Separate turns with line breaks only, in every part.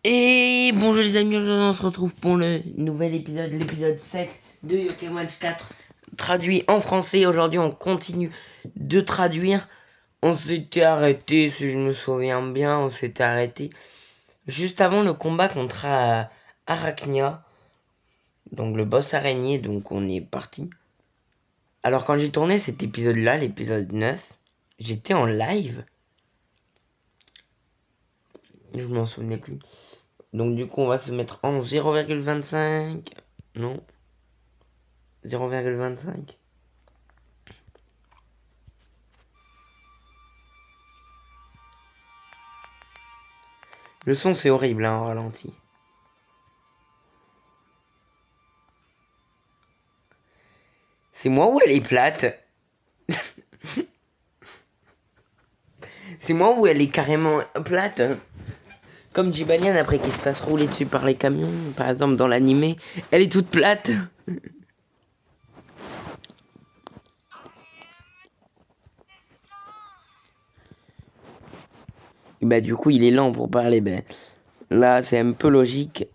Et bonjour les amis, aujourd'hui on se retrouve pour le nouvel épisode, l'épisode 7 de Yokai Watch 4, traduit en français. Aujourd'hui on continue de traduire. On s'était arrêté, si je me souviens bien, on s'était arrêté juste avant le combat contre Arachnia, donc le boss araignée, donc on est parti. Alors quand j'ai tourné cet épisode-là, l'épisode 9, j'étais en live. Je m'en souvenais plus. Donc du coup on va se mettre en 0,25. Non. 0,25. Le son c'est horrible hein, en ralenti. C'est moi ou elle est plate? C'est moi ou elle est carrément plate? Comme Jibanian après qu'il se fasse rouler dessus par les camions, par exemple dans l'animé, elle est toute plate. Et bah du coup il est lent pour parler. Ben, là c'est un peu logique.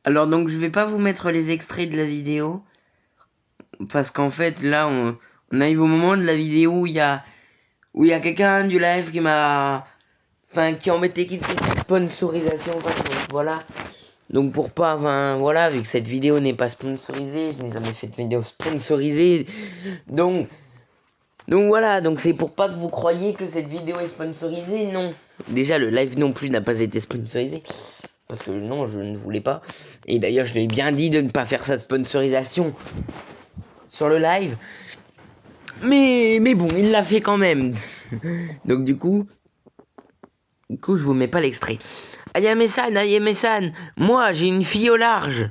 Alors donc je vais pas vous mettre les extraits de la vidéo. Parce qu'en fait là on arrive au moment de la vidéo où il y a quelqu'un du live qui m'a. Enfin qui en mettait qui faisait sponsorisation. Enfin, donc, voilà. Donc pour pas, enfin voilà, vu que cette vidéo n'est pas sponsorisée, je n'ai jamais fait de vidéo sponsorisée, donc voilà, donc c'est pour pas que vous croyiez que cette vidéo est sponsorisée, non. Déjà le live non plus n'a pas été sponsorisé, parce que non, je ne voulais pas, et d'ailleurs je lui ai bien dit de ne pas faire sa sponsorisation sur le live, mais bon, il l'a fait quand même, donc du coup je vous mets pas l'extrait. Ayame-san, moi j'ai une fille au large.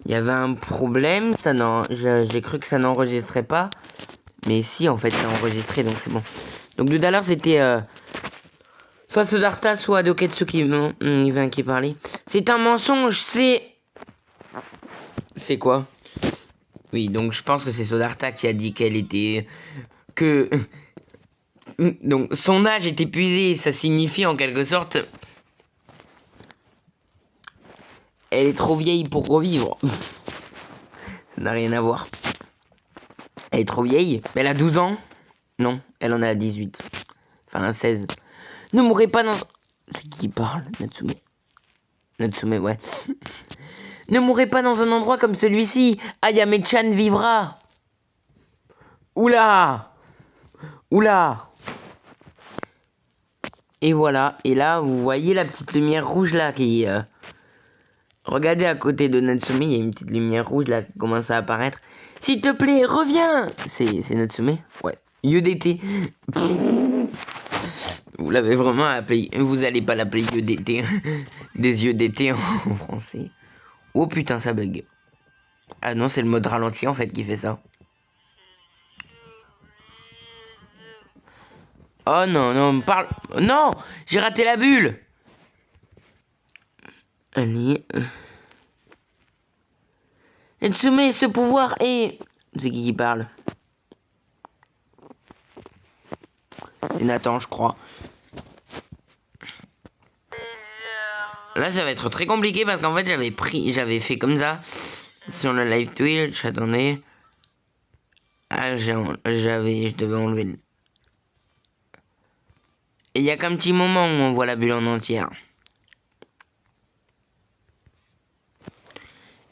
Il y avait un problème, j'ai cru que ça n'enregistrait pas. Mais si, en fait, ça enregistré, donc c'est bon. Donc tout à l'heure, c'était soit Siddhartha, soit Doketsuki. Non, il vient qui parlait. C'est un mensonge, c'est... C'est quoi? Oui, donc je pense que c'est Siddhartha qui a dit qu'elle était... Que... Donc son âge est épuisé, ça signifie en quelque sorte... Elle est trop vieille pour revivre. Ça n'a rien à voir. Elle est trop vieille. Elle a 12 ans. Non, elle en a 18. Enfin 16. Ne mourrez pas dans... C'est qui parle? Natsume. Natsume, ouais. Ne mourrez pas dans un endroit comme celui-ci. Ayame-chan vivra. Oula. Oula. Et voilà. Et là, vous voyez la petite lumière rouge là qui... Regardez à côté de Natsume, il y a une petite lumière rouge là qui commence à apparaître. S'il te plaît, reviens. C'est Natsume? Ouais. UDT. Vous l'avez vraiment appelé... Vous allez pas l'appeler UDT. Des yeux d'été en français. Oh putain, ça bug. Ah non, c'est le mode ralenti en fait qui fait ça. Oh non, non, parle... Non. J'ai raté la bulle. Allez. Natsume, ce pouvoir est... C'est qui parle? Et Nathan, je crois. Là, ça va être très compliqué parce qu'en fait, j'avais fait comme ça sur le live Twitch. Attendez. Ah, je devais enlever. Et il y a qu'un petit moment où on voit la bulle en entière.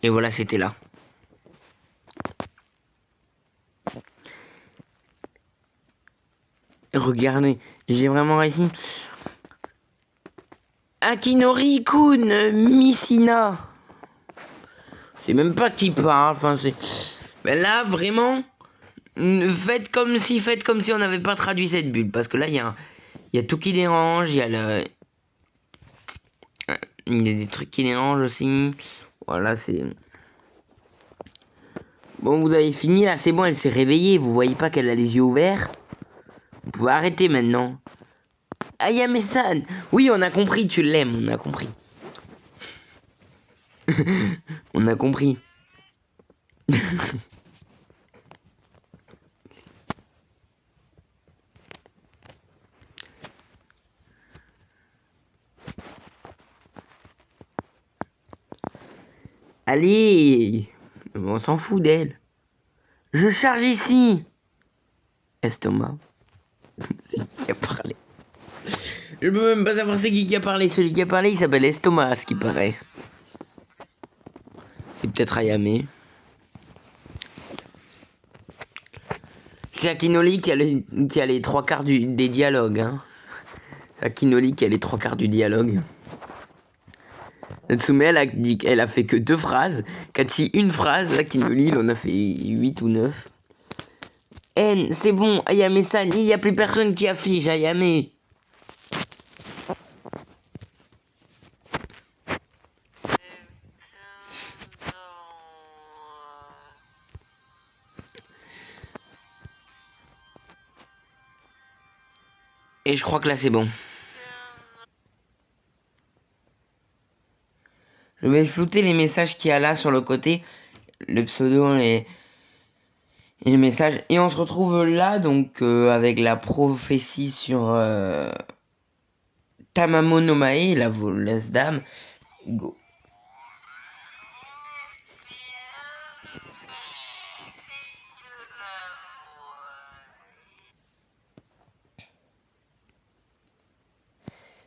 Et voilà, c'était là. Regardez, j'ai vraiment réussi. Akinori-kun, Missina. C'est même pas qui parle. Enfin, c'est. Mais là, vraiment, faites comme si on n'avait pas traduit cette bulle. Parce que là, il y a tout qui dérange. Il y a des trucs qui dérangent aussi. Voilà, c'est. Bon, vous avez fini là, c'est bon, elle s'est réveillée. Vous voyez pas qu'elle a les yeux ouverts? Vous pouvez arrêter maintenant. Ayame-san! Oui, on a compris, tu l'aimes, on a compris. On a compris. Allez! On s'en fout d'elle. Je charge ici! Estomac. C'est qui a parlé? Je peux même pas savoir c'est qui a parlé. Celui qui a parlé, il s'appelle Estomac, à ce qui paraît. C'est peut-être Ayame. C'est Akinoli qui a les trois quarts des dialogues. Hein. C'est Akinoli qui a les trois quarts du dialogue. Natsume, elle a fait que 2 phrases. Kachi, une phrase. Akinoli, il en a fait 8 ou 9. N, c'est bon, Ayame-san, il n'y a plus personne qui affiche, Ayame. Et je crois que là c'est bon. Je vais flouter les messages qu'il y a là sur le côté. Le pseudo et les messages. Et on se retrouve là donc avec la prophétie sur Tamamo no Mae, la voleuse dame. Go.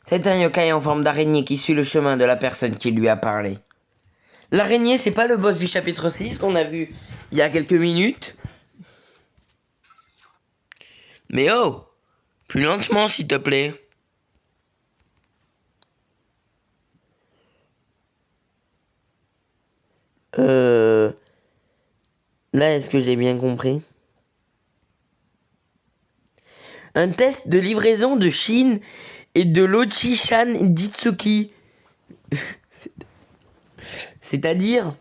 C'est un yokai en forme d'araignée qui suit le chemin de la personne qui lui a parlé. L'araignée, c'est pas le boss du chapitre 6 qu'on a vu il y a quelques minutes. Mais oh, plus lentement s'il te plaît. Là, est-ce que j'ai bien compris? Un test de livraison de Chine et de l'Ochi-chan Ditsuki. C'est-à-dire,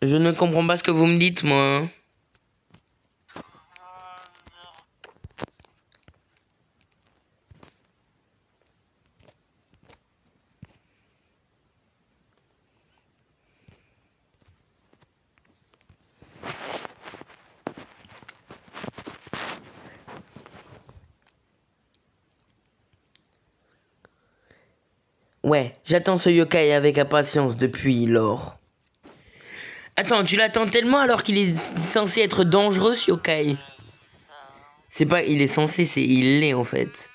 je ne comprends pas ce que vous me dites, moi. Ouais, j'attends ce yokai avec impatience depuis lors. Attends, tu l'attends tellement alors qu'il est censé être dangereux, ce yokai. C'est pas, il est censé, c'est il l'est en fait.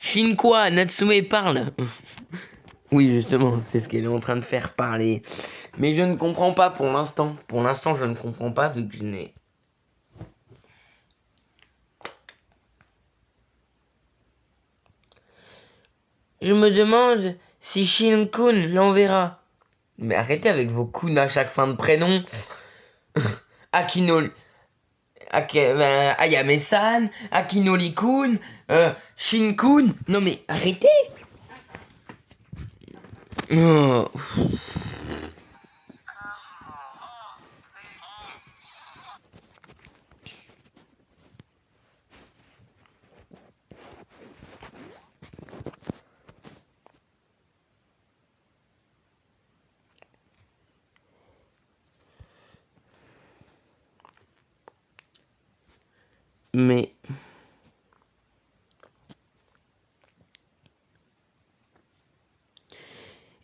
Shinqua, Natsume parle. Oui, justement, c'est ce qu'elle est en train de faire parler. Mais je ne comprends pas pour l'instant. Pour l'instant, je ne comprends pas vu que je n'ai. Je me demande si Shin-kun l'enverra. Mais arrêtez avec vos kun à chaque fin de prénom. Akino. Ayame-san, Akinoli-kun, Shin-kun. Non mais arrêtez. Oh. Mais...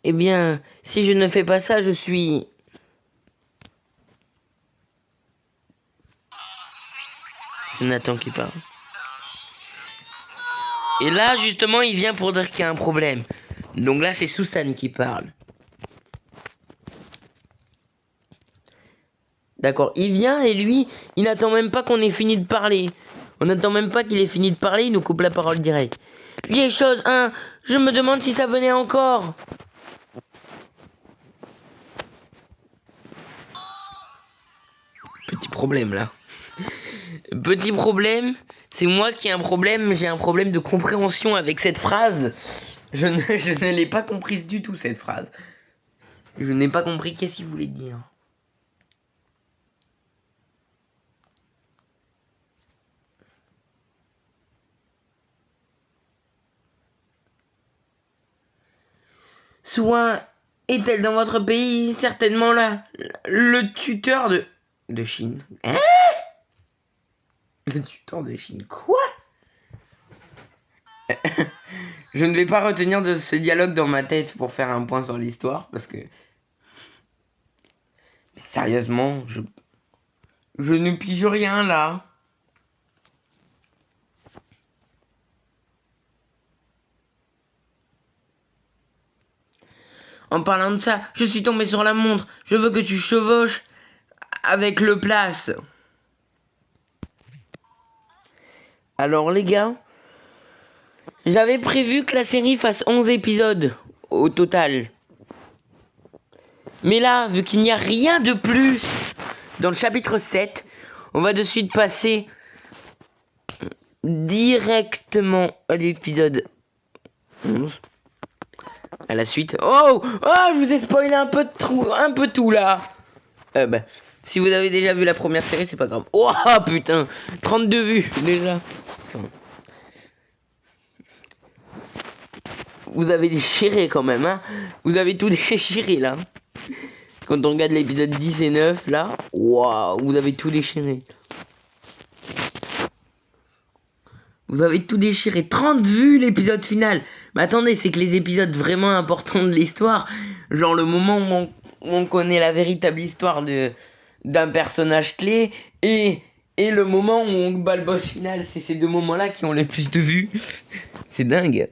Eh bien, si je ne fais pas ça, je suis... C'est Nathan qui parle. Et là, justement, il vient pour dire qu'il y a un problème. Donc là, c'est Susan qui parle. D'accord, il vient et lui, il n'attend même pas qu'on ait fini de parler. On n'attend même pas qu'il ait fini de parler, il nous coupe la parole direct. Les choses 1, je me demande si ça venait encore. Petit problème là. Petit problème, c'est moi qui ai un problème, j'ai un problème de compréhension avec cette phrase. Je ne l'ai pas comprise du tout cette phrase. Je n'ai pas compris qu'est-ce qu'il voulait dire. Soit est-elle dans votre pays? Certainement là. Le tuteur de Chine. Hein? Le tuteur de Chine. Quoi? Je ne vais pas retenir de ce dialogue dans ma tête pour faire un point sur l'histoire parce que... Sérieusement, je ne pige rien là. En parlant de ça, je suis tombé sur la montre. Je veux que tu chevauches avec le place. Alors les gars, j'avais prévu que la série fasse 11 épisodes au total. Mais là, vu qu'il n'y a rien de plus dans le chapitre 7, on va de suite passer directement à l'épisode 11. À la suite. Oh, je vous ai spoilé un peu tout là. Si vous avez déjà vu la première série, c'est pas grave. Oh putain, 32 vues déjà. Vous avez déchiré quand même, hein. Vous avez tout déchiré là. Quand on regarde l'épisode 10 et 9 là, waouh, vous avez tout déchiré. Vous avez tout déchiré. 30 vues l'épisode final. Mais attendez, c'est que les épisodes vraiment importants de l'histoire, genre le moment où on connaît la véritable histoire d'un personnage clé et le moment où on bat le boss final, c'est ces deux moments-là qui ont les plus de vues. C'est dingue.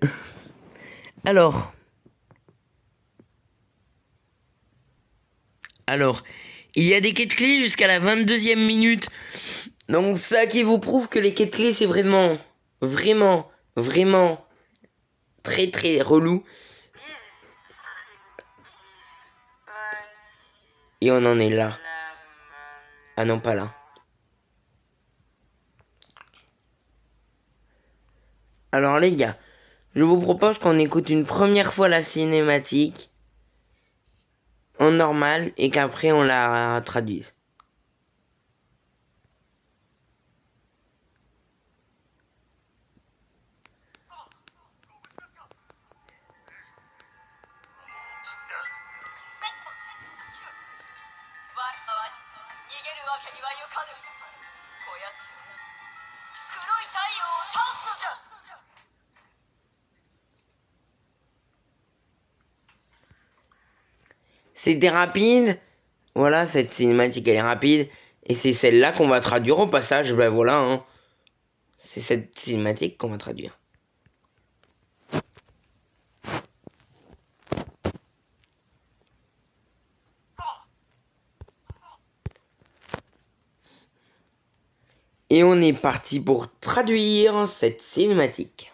Alors, il y a des quêtes clés jusqu'à la 22e minute. Donc ça qui vous prouve que les quêtes clés c'est vraiment très très relou. Et on en est là. Ah non, pas là. Alors les gars, je vous propose qu'on écoute une première fois la cinématique en normal et qu'après on la traduise. C'était rapide. Voilà, cette cinématique elle est rapide. Et c'est celle-là qu'on va traduire au passage. Ben voilà, hein. C'est cette cinématique qu'on va traduire. Et on est parti pour traduire cette cinématique.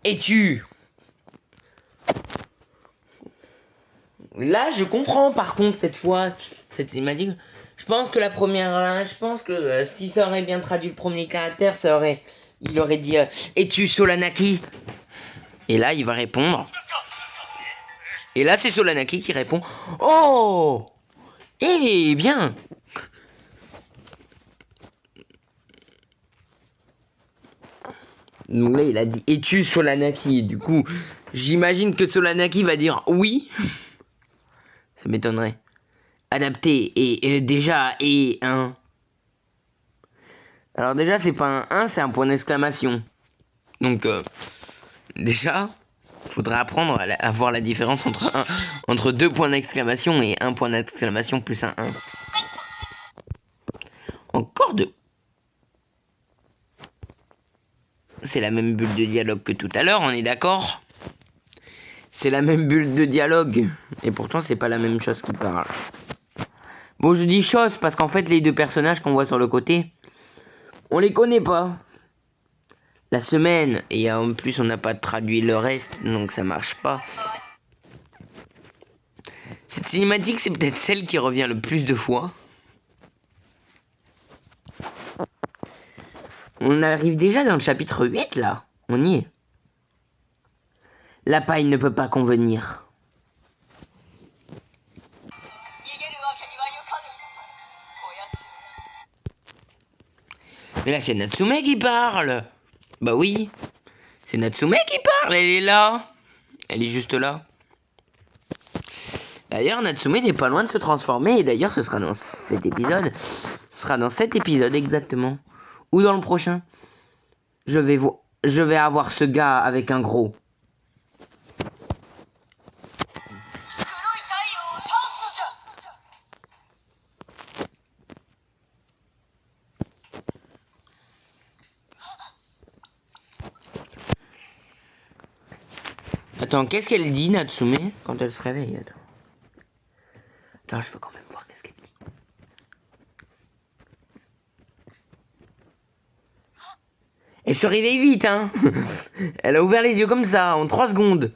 Et tu... Là, je comprends par contre cette fois, cette cinématique. Je pense que la première, je pense que si ça aurait bien traduit le premier caractère, il aurait dit es-tu Solanaki? Et là, il va répondre. Et là, c'est Solanaki qui répond oh, eh bien. Donc là, il a dit es-tu Solanaki? Du coup, j'imagine que Solanaki va dire oui. Ça m'étonnerait. Adapté et déjà et un. Alors déjà, c'est pas un 1, c'est un point d'exclamation. Donc déjà, faudrait apprendre à voir la différence entre deux points d'exclamation et un point d'exclamation plus un 1. Encore deux. C'est la même bulle de dialogue que tout à l'heure, on est d'accord? C'est la même bulle de dialogue. Et pourtant, c'est pas la même chose qui parle. Bon, je dis chose parce qu'en fait, les deux personnages qu'on voit sur le côté, on les connaît pas. La semaine, et en plus, on n'a pas traduit le reste, donc ça marche pas. Cette cinématique, c'est peut-être celle qui revient le plus de fois. On arrive déjà dans le chapitre 8, là. On y est. La paille ne peut pas convenir. Mais là, c'est Natsume qui parle. Bah oui. C'est Natsume qui parle, elle est là. Elle est juste là. D'ailleurs, Natsume n'est pas loin de se transformer. Et d'ailleurs, ce sera dans cet épisode. Ce sera dans cet épisode exactement. Ou dans le prochain. Je vais avoir ce gars avec un gros. Attends, qu'est-ce qu'elle dit, Natsume, quand elle se réveille? Attends, je veux quand même voir qu'est-ce qu'elle dit. Elle se réveille vite, hein. Elle a ouvert les yeux comme ça, en 3 secondes.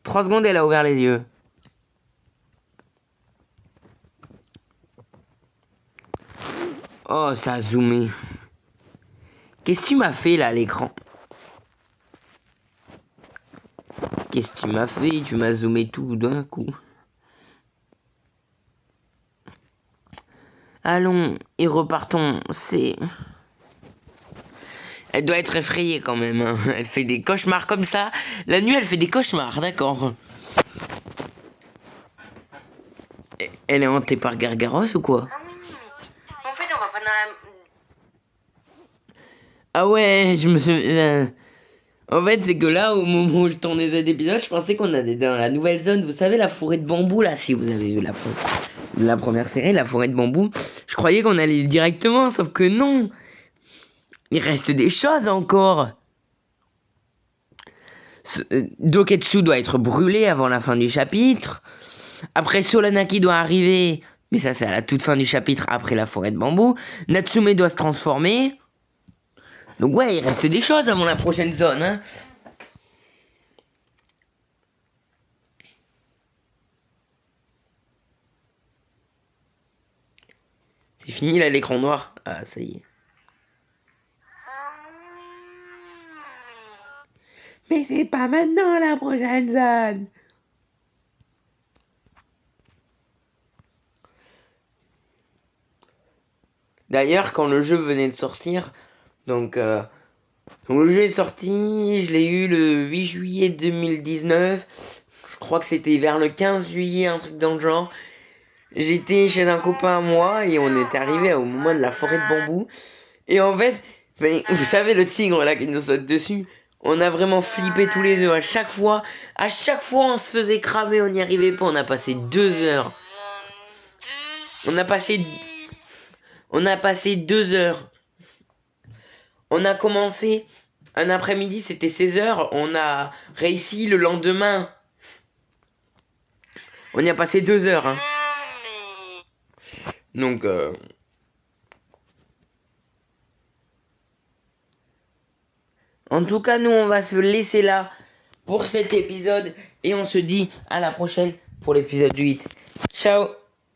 3 secondes, elle a ouvert les yeux. Oh, ça a zoomé. Qu'est-ce que tu m'as fait, là, à l'écran? Qu'est-ce que tu m'as fait? Tu m'as zoomé tout d'un coup. Allons, et repartons, c'est... Elle doit être effrayée quand même, hein. Elle fait des cauchemars comme ça. La nuit, elle fait des cauchemars, d'accord. Elle est hantée par Gargaros ou quoi? En fait, on va pas dans la... Ah ouais, je me suis... En fait, c'est que là, au moment où je tournais cet épisode, je pensais qu'on allait dans la nouvelle zone. Vous savez, la forêt de bambou, là, si vous avez vu la première série, la forêt de bambou. Je croyais qu'on allait directement, sauf que non. Il reste des choses encore. Doketsu doit être brûlé avant la fin du chapitre. Après, Solanaki doit arriver. Mais ça, c'est à la toute fin du chapitre, après la forêt de bambou. Natsume doit se transformer. Donc ouais, il reste des choses avant la prochaine zone, hein. C'est fini là, l'écran noir. Ah, ça y est. Mais c'est pas maintenant la prochaine zone. D'ailleurs, quand le jeu venait de sortir, donc le jeu est sorti, je l'ai eu le 8 juillet 2019. Je crois que c'était vers le 15 juillet, un truc dans le genre. J'étais chez un copain à moi et on était arrivé au moment de la forêt de bambou. Et en fait, vous savez le tigre là qui nous saute dessus, on a vraiment flippé tous les deux. À chaque fois on se faisait cramer, on n'y arrivait pas. On a passé 2 heures. On a passé 2 heures. On a commencé un après-midi, c'était 16 heures. On a réussi le lendemain. On y a passé 2 heures, hein. Donc, en tout cas, nous, on va se laisser là pour cet épisode. Et on se dit à la prochaine pour l'épisode 8. Ciao!